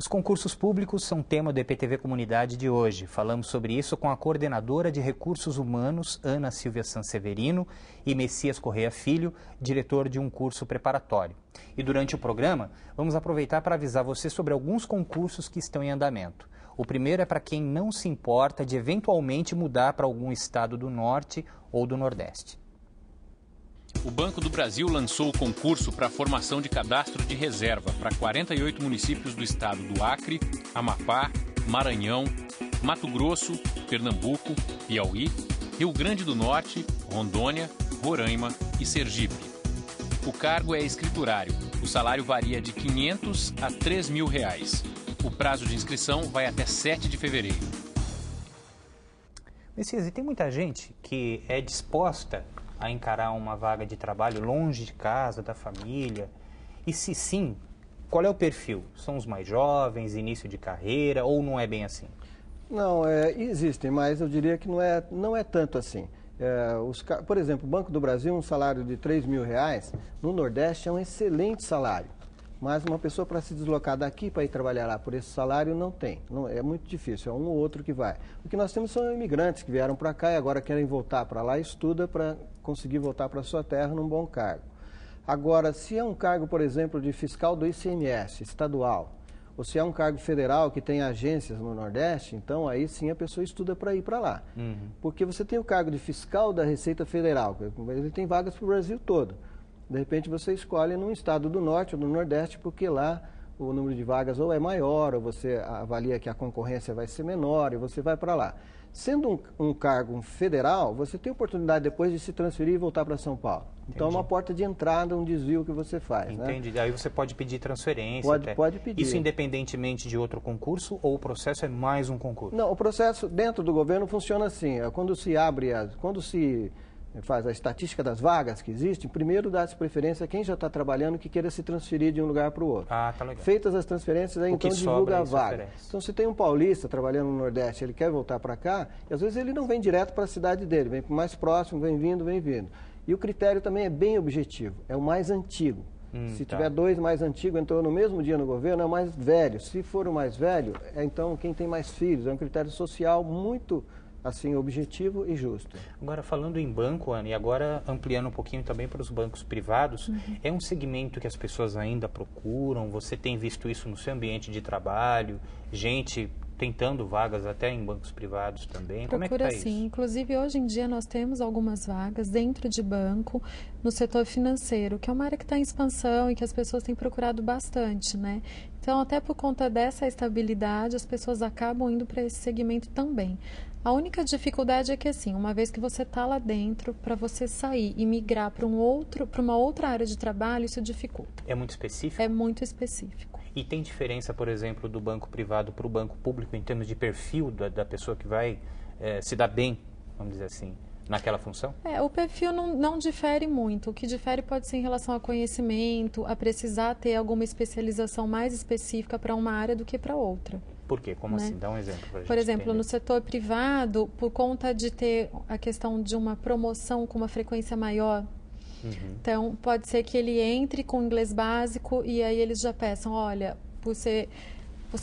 concursos públicos são tema do EPTV Comunidade de hoje. Falamos sobre isso com a coordenadora de Recursos Humanos, Ana Silvia Sanseverino, e Messias Correia Filho, diretor de um curso preparatório. E durante o programa, vamos aproveitar para avisar você sobre alguns concursos que estão em andamento. O primeiro é para quem não se importa de eventualmente mudar para algum estado do Norte ou do Nordeste. O Banco do Brasil lançou o concurso para a formação de cadastro de reserva para 48 municípios do estado do Acre, Amapá, Maranhão, Mato Grosso, Pernambuco, Piauí, Rio Grande do Norte, Rondônia, Roraima e Sergipe. O cargo é escriturário. O salário varia de R$ 500 a R$ 3.000. O prazo de inscrição vai até 7 de fevereiro. Messias, e tem muita gente que é disposta a encarar uma vaga de trabalho longe de casa, da família? E se sim, qual é o perfil? São os mais jovens, início de carreira, ou não é bem assim? Não, existem, mas eu diria que não é tanto assim. Por exemplo, o Banco do Brasil, um salário de R$ 3.000, no Nordeste é um excelente salário. Mas uma pessoa para se deslocar daqui para ir trabalhar lá por esse salário não tem. É muito difícil, é um ou outro que vai. O que nós temos são imigrantes que vieram para cá e agora querem voltar para lá e estuda para conseguir voltar para a sua terra num bom cargo. Agora, se é um cargo, por exemplo, de fiscal do ICMS estadual, ou se é um cargo federal que tem agências no Nordeste, então aí sim a pessoa estuda para ir para lá. Porque você tem o cargo de fiscal da Receita Federal, ele tem vagas para o Brasil todo. De repente você escolhe num estado do Norte ou do Nordeste, porque lá o número de vagas ou é maior, ou você avalia que a concorrência vai ser menor e você vai para lá. Sendo um cargo federal, você tem oportunidade depois de se transferir e voltar para São Paulo. Então é uma porta de entrada, um desvio que você faz. Entendi. Aí você pode pedir transferência. Pode pedir. Isso independentemente de outro concurso ou o processo é mais um concurso? Não, o processo dentro do governo funciona assim. Quando se faz a estatística das vagas que existem, primeiro dá-se preferência a quem já está trabalhando que queira se transferir de um lugar para o outro. Ah, tá legal. Feitas as transferências, aí então divulga a vaga. Então, se tem um paulista trabalhando no Nordeste, ele quer voltar para cá, e às vezes ele não vem direto para a cidade dele, vem para o mais próximo, vem vindo. E o critério também é bem objetivo, é o mais antigo. Se tiver dois mais antigos, entrou no mesmo dia no governo, é o mais velho. Se for o mais velho, é então quem tem mais filhos. É um critério social muito assim, objetivo e justo. Agora, falando em banco, Ana, e agora ampliando um pouquinho também para os bancos privados, é um segmento que as pessoas ainda procuram? Você tem visto isso no seu ambiente de trabalho? Gente tentando vagas até em bancos privados também? Como é que está isso? Sim. Inclusive, hoje em dia, nós temos algumas vagas dentro de banco, no setor financeiro, que é uma área que está em expansão e que as pessoas têm procurado bastante, né? Então, até por conta dessa estabilidade, as pessoas acabam indo para esse segmento também. A única dificuldade é que, assim, uma vez que você está lá dentro, para você sair e migrar para uma outra área de trabalho, isso dificulta. É muito específico? É muito específico. E tem diferença, por exemplo, do banco privado para o banco público em termos de perfil da pessoa que vai se dar bem, vamos dizer assim, naquela função? O perfil não difere muito. O que difere pode ser em relação ao conhecimento, a precisar ter alguma especialização mais específica para uma área do que para outra. Por quê? Como assim? Dá um exemplo para a gente. Por exemplo, entender. No setor privado, por conta de ter a questão de uma promoção com uma frequência maior, então pode ser que ele entre com inglês básico e aí eles já peçam, olha, você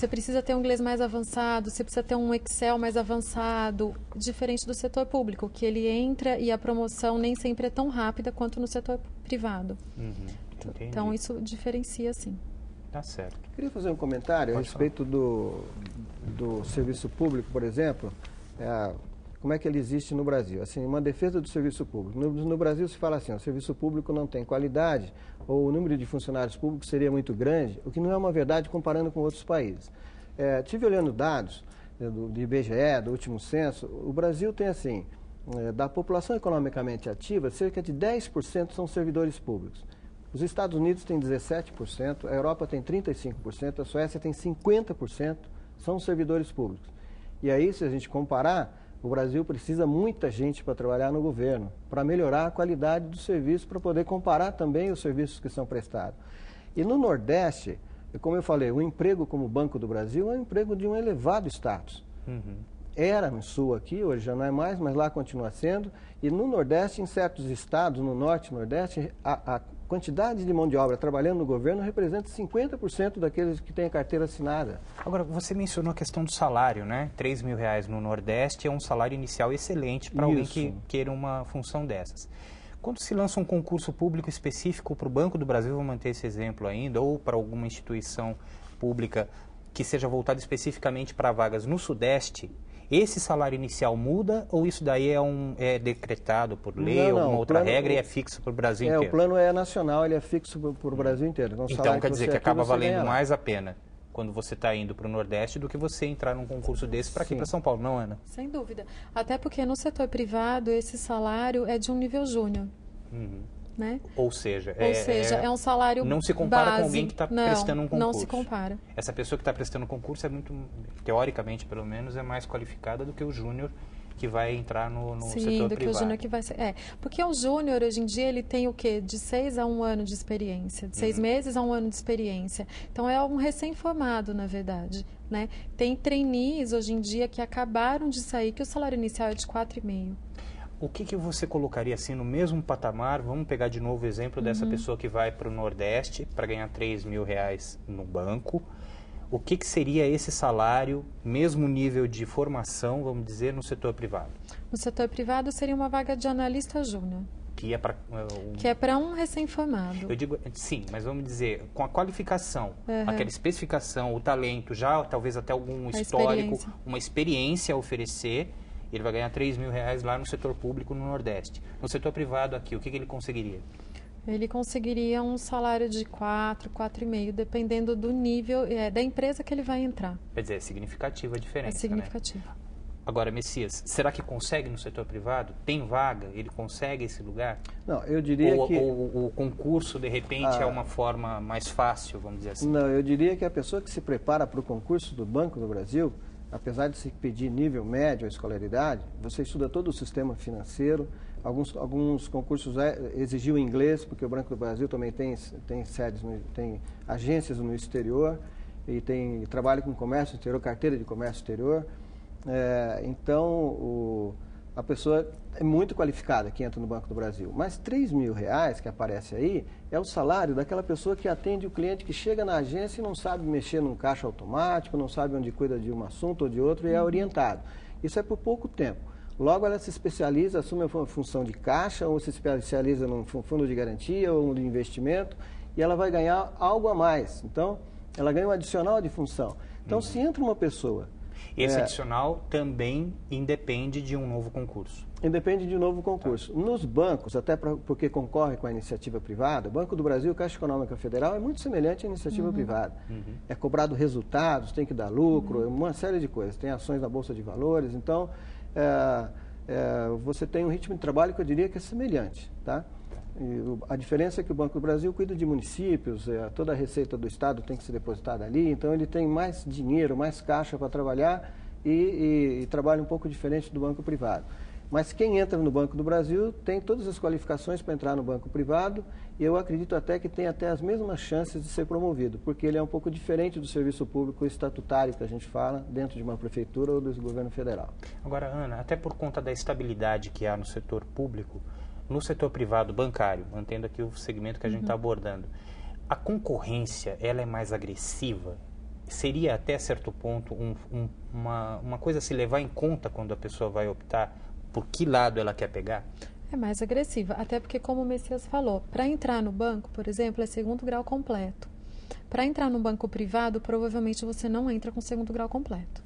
precisa ter um inglês mais avançado, você precisa ter um Excel mais avançado, diferente do setor público, que ele entra e a promoção nem sempre é tão rápida quanto no setor privado. Então isso diferencia, sim. Tá certo. Queria fazer um comentário a respeito do serviço público, por exemplo, como é que ele existe no Brasil. Assim, uma defesa do serviço público. No Brasil se fala assim, o serviço público não tem qualidade, ou o número de funcionários públicos seria muito grande, o que não é uma verdade comparando com outros países. Tive olhando dados do IBGE, do último censo, o Brasil tem assim, da população economicamente ativa, cerca de 10% são servidores públicos. Os Estados Unidos têm 17%, a Europa tem 35%, a Suécia tem 50%, são servidores públicos. E aí, se a gente comparar, o Brasil precisa muita gente para trabalhar no governo, para melhorar a qualidade do serviço, para poder comparar também os serviços que são prestados. E no Nordeste, como eu falei, o emprego como Banco do Brasil é um emprego de um elevado status. Era no Sul aqui, hoje já não é mais, mas lá continua sendo. E no Nordeste, em certos estados, no Norte e Nordeste, quantidade de mão de obra trabalhando no governo representa 50% daqueles que têm a carteira assinada. Agora, você mencionou a questão do salário, né? R$3.000 no Nordeste é um salário inicial excelente para alguém que queira uma função dessas. Quando se lança um concurso público específico para o Banco do Brasil, vou manter esse exemplo ainda, ou para alguma instituição pública que seja voltada especificamente para vagas no Sudeste, esse salário inicial muda ou isso daí é decretado por lei, ou alguma outra regra e é fixo para o Brasil inteiro? O plano é nacional, ele é fixo para o Brasil inteiro. Então quer dizer que acaba valendo mais a pena quando você está indo para o Nordeste do que você entrar num concurso desse para aqui para São Paulo, não, Ana? Sem dúvida. Até porque no setor privado esse salário é de um nível júnior. Né? Ou seja, é um salário não se compara base. Com alguém que está prestando um concurso. Não se compara. Essa pessoa que está prestando concurso é muito, teoricamente pelo menos, é mais qualificada do que o júnior que vai entrar no setor privado. Sim, do que o júnior que vai ser. Porque o júnior, hoje em dia, ele tem o quê? De 6 a 1 ano de experiência, de 6 meses a 1 ano de experiência. Então, é um recém-formado, na verdade. Né? Tem trainees, hoje em dia, que acabaram de sair, que o salário inicial é de 4,5. O que você colocaria assim no mesmo patamar? Vamos pegar de novo o exemplo dessa pessoa que vai para o Nordeste para ganhar R$3.000 no banco. O que seria esse salário, mesmo nível de formação, vamos dizer, no setor privado? No setor privado seria uma vaga de analista júnior. Que é para um recém-formado. Eu digo, sim, mas vamos dizer, com a qualificação, aquela especificação, o talento, já talvez até algum histórico, uma experiência a oferecer, ele vai ganhar R$3.000 lá no setor público no Nordeste. No setor privado aqui, o que ele conseguiria? Ele conseguiria um salário de 4, 4,5, dependendo do nível da empresa que ele vai entrar. Quer dizer, é significativa a diferença, É significativa. Né? Agora, Messias, será que consegue no setor privado? Tem vaga? Ele consegue esse lugar? Não, eu diria que... Ou o concurso, de repente, é uma forma mais fácil, vamos dizer assim? Não, eu diria que a pessoa que se prepara para o concurso do Banco do Brasil, apesar de se pedir nível médio, a escolaridade, você estuda todo o sistema financeiro. Alguns concursos exigiam inglês, porque o Banco do Brasil também tem sedes, tem agências no exterior e trabalha com comércio exterior, carteira de comércio exterior. Então, a pessoa é muito qualificada que entra no Banco do Brasil. Mas R$3.000 que aparece aí é o salário daquela pessoa que atende o cliente que chega na agência e não sabe mexer num caixa automático, não sabe onde cuida de um assunto ou de outro e é orientado. Isso é por pouco tempo. Logo ela se especializa, assume a função de caixa ou se especializa num fundo de garantia ou de investimento e ela vai ganhar algo a mais. Então, ela ganha um adicional de função. Então, se entra uma pessoa... Esse adicional também independe de um novo concurso. Independe de um novo concurso. Nos bancos, até porque concorre com a iniciativa privada, o Banco do Brasil, Caixa Econômica Federal, é muito semelhante à iniciativa privada. É cobrado resultados, tem que dar lucro, uma série de coisas. Tem ações na Bolsa de Valores, então você tem um ritmo de trabalho que eu diria que é semelhante, tá? A diferença é que o Banco do Brasil cuida de municípios, toda a receita do Estado tem que ser depositada ali, então ele tem mais dinheiro, mais caixa para trabalhar e trabalha um pouco diferente do banco privado. Mas quem entra no Banco do Brasil tem todas as qualificações para entrar no banco privado e eu acredito até que tem até as mesmas chances de ser promovido, porque ele é um pouco diferente do serviço público estatutário que a gente fala dentro de uma prefeitura ou do governo federal. Agora, Ana, até por conta da estabilidade que há no setor público, no setor privado bancário, mantendo aqui o segmento que a gente está abordando, a concorrência ela é mais agressiva? Seria até certo ponto uma coisa a se levar em conta quando a pessoa vai optar por que lado ela quer pegar? É mais agressiva, até porque, como o Messias falou, para entrar no banco, por exemplo, é 2º grau completo. Para entrar no banco privado, provavelmente você não entra com 2º grau completo.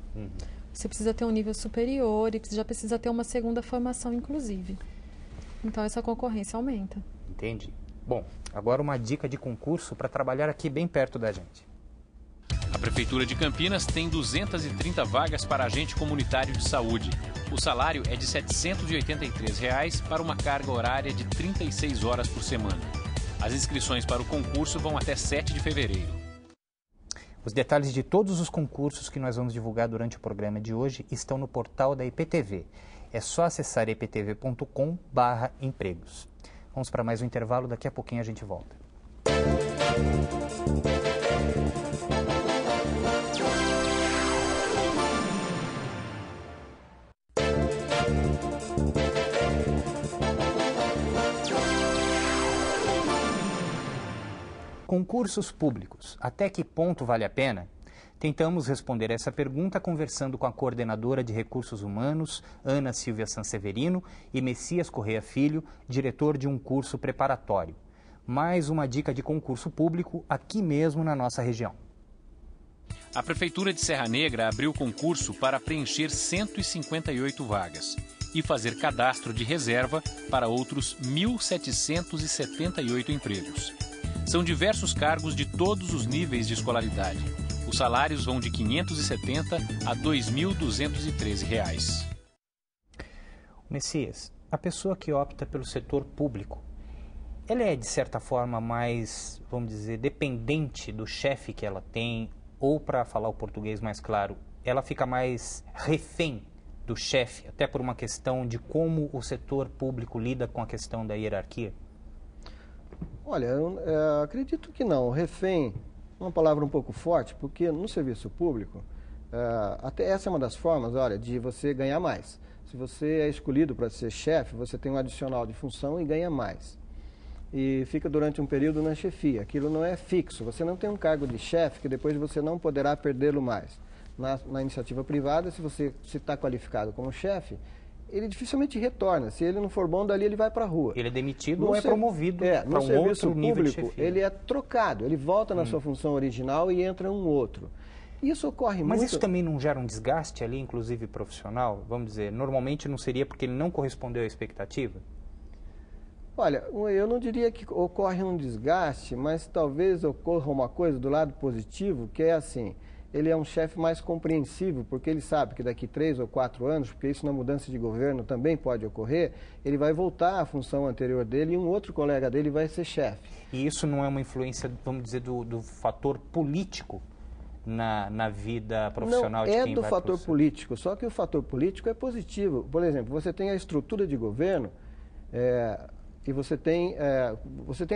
Você precisa ter um nível superior e já precisa ter uma 2ª formação, inclusive. Então, essa concorrência aumenta. Entendi. Bom, agora uma dica de concurso para trabalhar aqui bem perto da gente. A Prefeitura de Campinas tem 230 vagas para agente comunitário de saúde. O salário é de R$ 783 para uma carga horária de 36 horas por semana. As inscrições para o concurso vão até 7 de fevereiro. Os detalhes de todos os concursos que nós vamos divulgar durante o programa de hoje estão no portal da IPTV. É só acessar iptv.com/empregos. Vamos para mais um intervalo, daqui a pouquinho a gente volta. Concursos públicos, até que ponto vale a pena? Tentamos responder essa pergunta conversando com a coordenadora de Recursos Humanos, Ana Silvia Sanseverino, e Messias Correia Filho, diretor de um curso preparatório. Mais uma dica de concurso público aqui mesmo na nossa região. A Prefeitura de Serra Negra abriu concurso para preencher 158 vagas e fazer cadastro de reserva para outros 1.778 empregos. São diversos cargos de todos os níveis de escolaridade. Os salários vão de R$ 570 a R$ 2.213. Messias, a pessoa que opta pelo setor público, ela é, de certa forma, mais, vamos dizer, dependente do chefe que ela tem, ou, para falar o português mais claro, ela fica mais refém do chefe, até por uma questão de como o setor público lida com a questão da hierarquia? Olha, eu acredito que não. Refém é uma palavra um pouco forte, porque no serviço público, até essa é uma das formas, olha, de você ganhar mais. Se você é escolhido para ser chefe, você tem um adicional de função e ganha mais. E fica durante um período na chefia. Aquilo não é fixo. Você não tem um cargo de chefe que depois você não poderá perdê-lo mais. Na iniciativa privada, se você está qualificado como chefe, ele dificilmente retorna. Se ele não for bom, dali ele vai para a rua. Ele é demitido ou é promovido para um outro nível de chefia. Ele é trocado, ele volta na sua função original e entra um outro. Isso ocorre muito... Mas isso também não gera um desgaste ali, inclusive profissional? Vamos dizer, normalmente não seria porque ele não correspondeu à expectativa? Olha, eu não diria que ocorre um desgaste, mas talvez ocorra uma coisa do lado positivo, que é assim... Ele é um chefe mais compreensivo, porque ele sabe que daqui 3 ou 4 anos, porque isso na mudança de governo também pode ocorrer, ele vai voltar à função anterior dele e um outro colega dele vai ser chefe. E isso não é uma influência, vamos dizer, do fator político na vida profissional de quem vai? Não, é do fator político, só que o fator político é positivo. Por exemplo, você tem a estrutura de governo e você tem a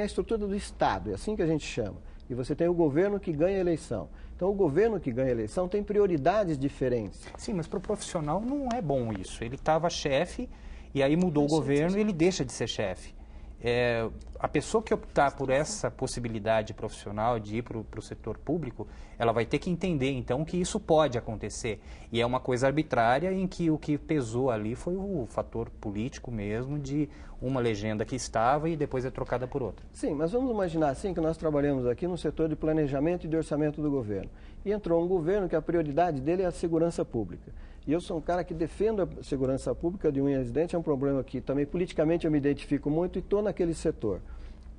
estrutura do Estado, é assim que a gente chama. E você tem o governo que ganha a eleição. Então, o governo que ganha a eleição tem prioridades diferentes. Sim, mas para o profissional não é bom isso. Ele estava chefe e aí mudou o governo e ele deixa de ser chefe. A pessoa que optar por essa possibilidade profissional de ir para o setor público, ela vai ter que entender, então, que isso pode acontecer. E é uma coisa arbitrária em que o que pesou ali foi o fator político mesmo, de uma legenda que estava e depois é trocada por outra. Sim, mas vamos imaginar assim que nós trabalhamos aqui no setor de planejamento e de orçamento do governo. E entrou um governo que a prioridade dele é a segurança pública. E eu sou um cara que defendo a segurança pública de unhas e dentes, é um problema que também politicamente eu me identifico muito e estou naquele setor.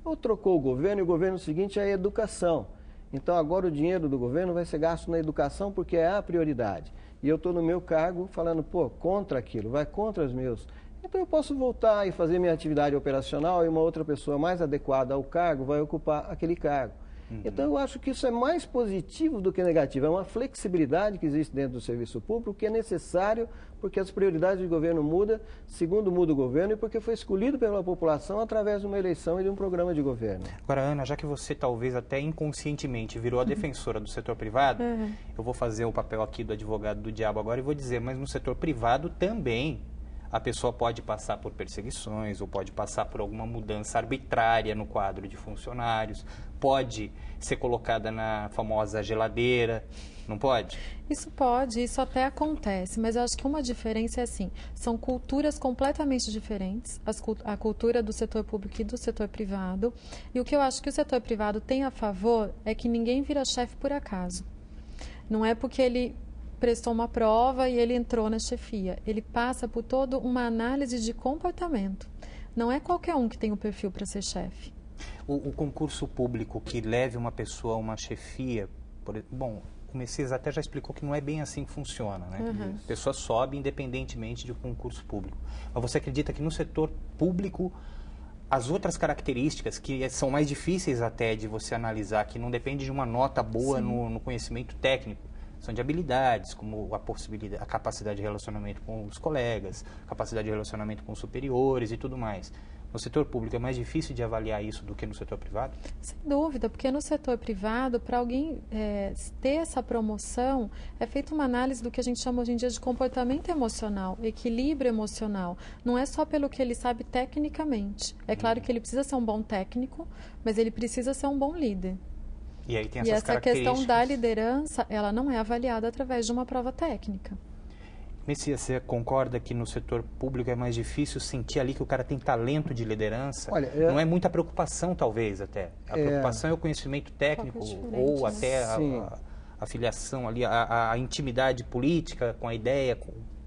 Ou trocou o governo e o governo seguinte é a educação. Então agora o dinheiro do governo vai ser gasto na educação porque é a prioridade. E eu estou no meu cargo falando, contra aquilo, vai contra os meus. Então eu posso voltar e fazer minha atividade operacional e uma outra pessoa mais adequada ao cargo vai ocupar aquele cargo. Então eu acho que isso é mais positivo do que negativo. É uma flexibilidade que existe dentro do serviço público que é necessário porque as prioridades do governo mudam, segundo muda o governo e porque foi escolhido pela população através de uma eleição e de um programa de governo. Agora, Ana, já que você talvez até inconscientemente virou a defensora do setor privado, eu vou fazer o papel aqui do advogado do diabo agora e vou dizer, mas no setor privado também a pessoa pode passar por perseguições ou pode passar por alguma mudança arbitrária no quadro de funcionários, pode ser colocada na famosa geladeira, não pode? Isso pode, isso até acontece, mas eu acho que uma diferença é assim, são culturas completamente diferentes, a cultura do setor público e do setor privado, e o que eu acho que o setor privado tem a favor é que ninguém vira chefe por acaso. Não é porque ele prestou uma prova e ele entrou na chefia. Ele passa por toda uma análise de comportamento. Não é qualquer um que tem o perfil para ser chefe. O concurso público que leve uma pessoa a uma chefia, bom, o Messias até já explicou que não é bem assim que funciona, né? A pessoa sobe independentemente de um concurso público. Mas você acredita que no setor público as outras características que são mais difíceis até de você analisar, que não depende de uma nota boa no conhecimento técnico, são de habilidades, como a capacidade de relacionamento com os colegas, capacidade de relacionamento com os superiores e tudo mais. no setor público é mais difícil de avaliar isso do que no setor privado? Sem dúvida, porque no setor privado, para alguém ter essa promoção, é feita uma análise do que a gente chama hoje em dia de comportamento emocional, equilíbrio emocional. Não é só pelo que ele sabe tecnicamente. É claro que ele precisa ser um bom técnico, mas ele precisa ser um bom líder. E aí tem essas características. Questão da liderança, ela não é avaliada através de uma prova técnica. Messias, você concorda que no setor público é mais difícil sentir ali que o cara tem talento de liderança? Olha, não é muita preocupação, talvez, até. A preocupação é o conhecimento técnico ou até a filiação ali, a intimidade política com a ideia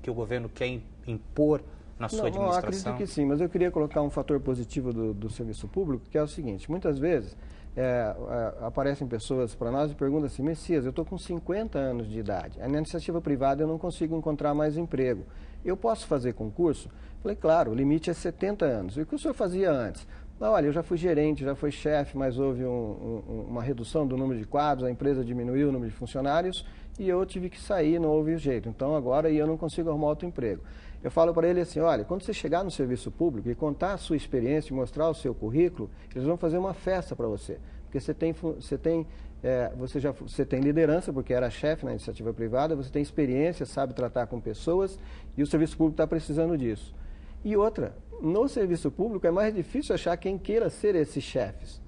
que o governo quer impor na sua administração? Eu acredito que sim, mas eu queria colocar um fator positivo do serviço público, que é o seguinte: muitas vezes aparecem pessoas para nós e perguntam assim: Messias, eu estou com 50 anos de idade, na iniciativa privada eu não consigo encontrar mais emprego, eu posso fazer concurso? Falei, claro, o limite é 70 anos. E o que o senhor fazia antes? Olha, eu já fui gerente, já fui chefe, mas houve uma redução do número de quadros, a empresa diminuiu o número de funcionários e eu tive que sair, não houve jeito. Então agora eu não consigo arrumar outro emprego. Eu falo para ele assim: olha, quando você chegar no serviço público e contar a sua experiência e mostrar o seu currículo, eles vão fazer uma festa para você. Porque você tem liderança, porque era chefe na iniciativa privada, você tem experiência, sabe tratar com pessoas e o serviço público está precisando disso. E outra, no serviço público é mais difícil achar quem queira ser esses chefes.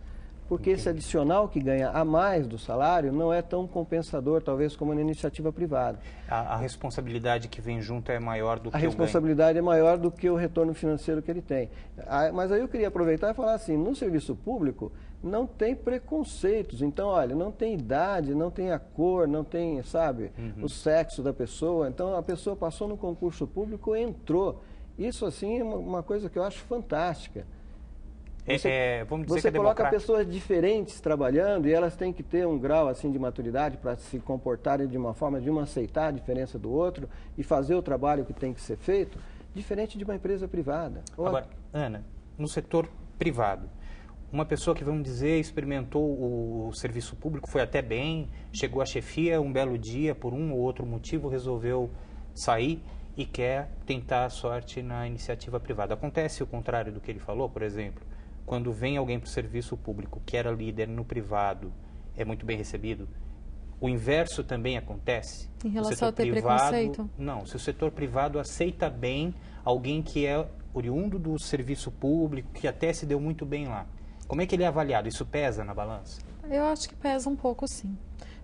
Porque esse adicional que ganha a mais do salário não é tão compensador, talvez, como na iniciativa privada. A responsabilidade que vem junto é maior do que o ganho? A responsabilidade é maior do que o retorno financeiro que ele tem. Mas aí eu queria aproveitar e falar assim: no serviço público não tem preconceitos. Então, olha, não tem idade, não tem a cor, não tem, sabe, o sexo da pessoa. Então, a pessoa passou no concurso público e entrou. Isso, assim, é uma coisa que eu acho fantástica. Vamos dizer você que coloca pessoas diferentes trabalhando e elas têm que ter um grau assim de maturidade para se comportarem de uma forma de uma aceitar a diferença do outro e fazer o trabalho que tem que ser feito, diferente de uma empresa privada. Agora, Ana, no setor privado, uma pessoa que, vamos dizer, experimentou o serviço público, foi até bem, chegou à chefia, um belo dia, por um ou outro motivo, resolveu sair e quer tentar a sorte na iniciativa privada. Acontece o contrário do que ele falou, por exemplo? Quando vem alguém para o serviço público que era líder no privado, é muito bem recebido. O inverso também acontece. Em relação a ter preconceito? Não, se o setor privado aceita bem alguém que é oriundo do serviço público, que até se deu muito bem lá. Como é que ele é avaliado? Isso pesa na balança? Eu acho que pesa um pouco, sim.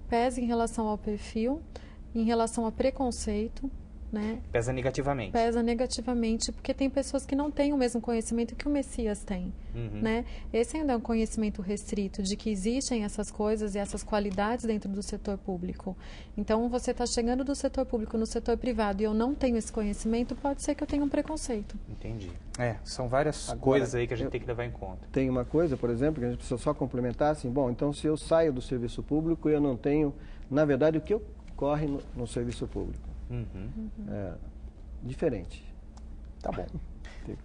Pesa em relação ao perfil, em relação a preconceito. Né? Pesa negativamente. Pesa negativamente, porque tem pessoas que não têm o mesmo conhecimento que o Messias tem. Né? Esse ainda é um conhecimento restrito de que existem essas coisas e essas qualidades dentro do setor público. Então, você está chegando do setor público no setor privado e eu não tenho esse conhecimento, pode ser que eu tenha um preconceito. Entendi. São várias coisas aí que a gente tem que levar em conta. Tem uma coisa, por exemplo, que a gente precisa só complementar, assim, bom, então se eu saio do serviço público, eu não tenho, na verdade, o que ocorre no serviço público. Diferente. Tá bom.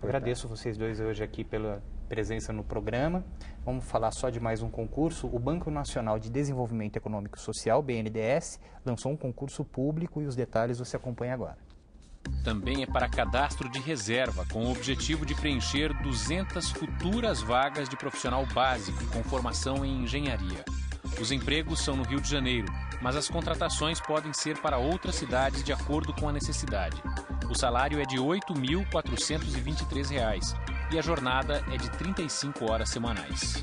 Agradeço vocês dois hoje aqui pela presença no programa. Vamos falar só de mais um concurso. O Banco Nacional de Desenvolvimento Econômico e Social, BNDES, lançou um concurso público e os detalhes você acompanha agora. Também é para cadastro de reserva, com o objetivo de preencher 200 futuras vagas de profissional básico com formação em engenharia. Os empregos são no Rio de Janeiro, mas as contratações podem ser para outras cidades de acordo com a necessidade. O salário é de R$ 8.423 e a jornada é de 35 horas semanais.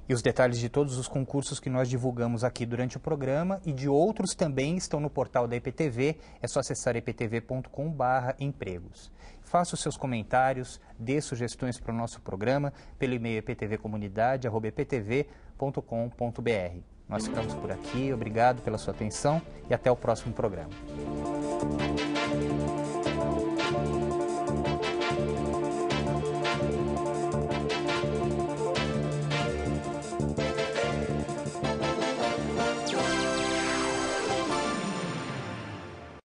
E os detalhes de todos os concursos que nós divulgamos aqui durante o programa e de outros também estão no portal da EPTV. É só acessar eptv.com/empregos. Faça os seus comentários, dê sugestões para o nosso programa pelo e-mail eptvcomunidade@eptv.com.br. Nós ficamos por aqui, obrigado pela sua atenção e até o próximo programa.